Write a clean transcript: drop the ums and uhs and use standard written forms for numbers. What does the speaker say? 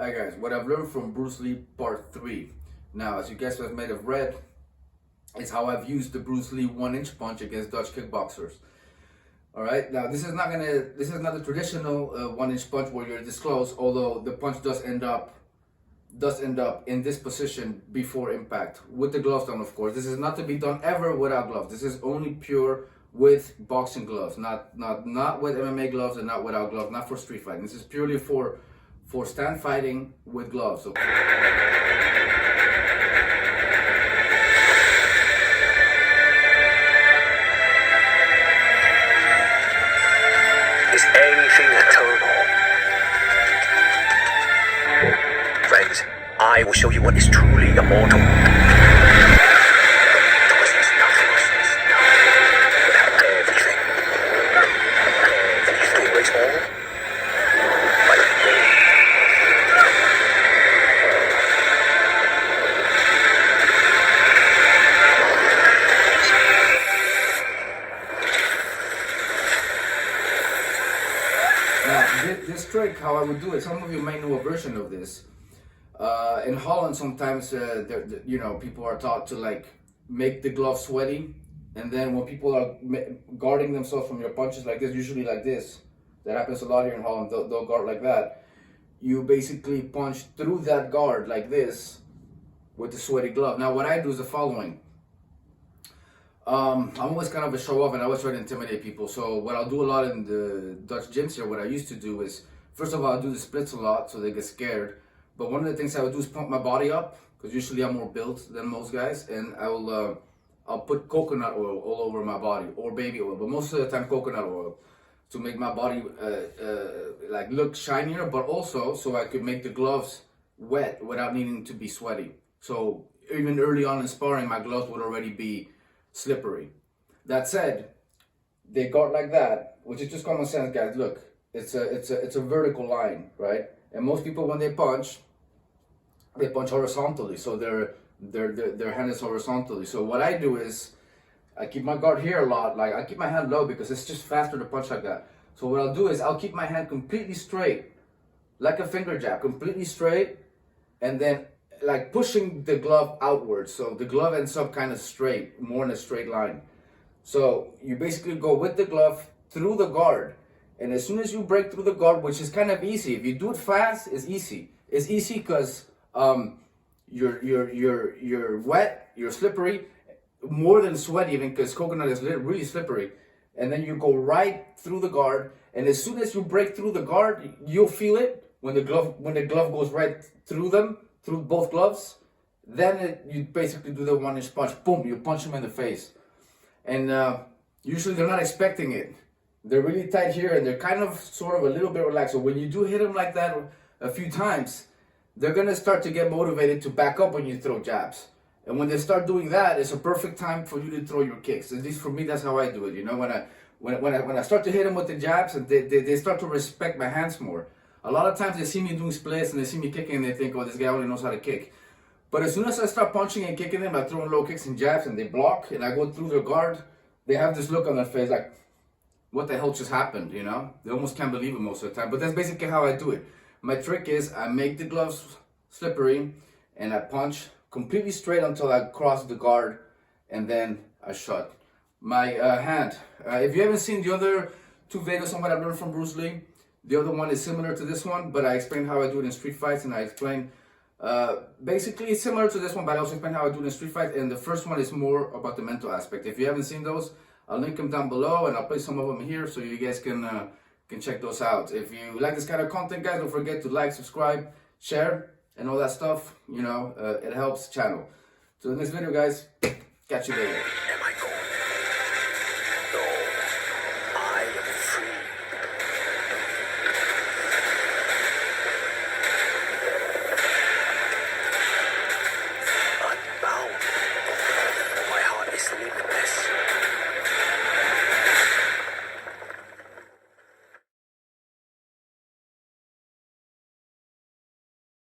Hi guys, what I've learned from Bruce Lee Part 3. Now, as you guys may have read, it's how I've used the Bruce Lee 1-inch punch against Dutch kickboxers. Alright, now this is not the traditional 1-inch punch where you're this close, although the punch does end up in this position before impact, with the gloves on, of course. This is not to be done ever without gloves. This is only pure with boxing gloves, not with MMA gloves and not without gloves, not for street fighting. This is purely for stand fighting with gloves. Okay? Is anything eternal? Friends, I will show you what is truly immortal. Because there's nothing without everything. And to erase all by me. Now, this trick, how I would do it, some of you might know a version of this. In Holland, sometimes people are taught to like make the glove sweaty, and then when people are guarding themselves from your punches like this, usually like this, that happens a lot here in Holland. They'll guard like that. You basically punch through that guard like this with the sweaty glove. Now, what I do is the following. I'm always kind of a show off, and I always try to intimidate people. So what I'll do a lot in the Dutch gyms here, what I used to do is, first of all, I'll do the splits a lot so they get scared. But one of the things I would do is pump my body up, because usually I'm more built than most guys, and I'll put coconut oil all over my body, or baby oil, but most of the time coconut oil, to make my body like look shinier, but also so I could make the gloves wet without needing to be sweaty. So even early on in sparring, my gloves would already be slippery. That said, they guard like that, which is just common sense, guys. Look, it's a vertical line, right? And most people, when they punch horizontally, so their hand is horizontally. So what I do is I keep my guard here a lot. Like, I keep my hand low because it's just faster to punch like that. So what I'll do is I'll keep my hand completely straight, like a finger jab, completely straight, and then like pushing the glove outwards, so the glove ends up kind of straight, more in a straight line. So you basically go with the glove through the guard, and as soon as you break through the guard, which is kind of easy, if you do it fast, it's easy. It's easy because you're wet, you're slippery, more than sweaty even, because coconut is really slippery. And then you go right through the guard, and as soon as you break through the guard, you'll feel it when the glove goes right through them. Through both gloves, then you basically do the 1-inch punch. Boom, you punch them in the face. And usually they're not expecting it. They're really tight here, and they're kind of sort of a little bit relaxed. So when you do hit them like that a few times, they're going to start to get motivated to back up when you throw jabs. And when they start doing that, it's a perfect time for you to throw your kicks. At least for me, that's how I do it. You know, when I start to hit them with the jabs, and they start to respect my hands more. A lot of times they see me doing splits and they see me kicking and they think, oh, this guy only knows how to kick. But as soon as I start punching and kicking them, I throw in low kicks and jabs and they block and I go through their guard, they have this look on their face like, what the hell just happened, you know? They almost can't believe it most of the time. But that's basically how I do it. My trick is I make the gloves slippery and I punch completely straight until I cross the guard, and then I shut my hand. If you haven't seen the other two videos on what I learned from Bruce Lee, the other one is similar to this one, but I explain how I do it in street fights, and I explain basically it's similar to this one, but I also explain how I do it in street fights. And the first one is more about the mental aspect. If you haven't seen those, I'll link them down below, and I'll place some of them here so you guys can check those out. If you like this kind of content, guys, don't forget to like, subscribe, share, and all that stuff. You know, it helps the channel. So in this video, guys, catch you later.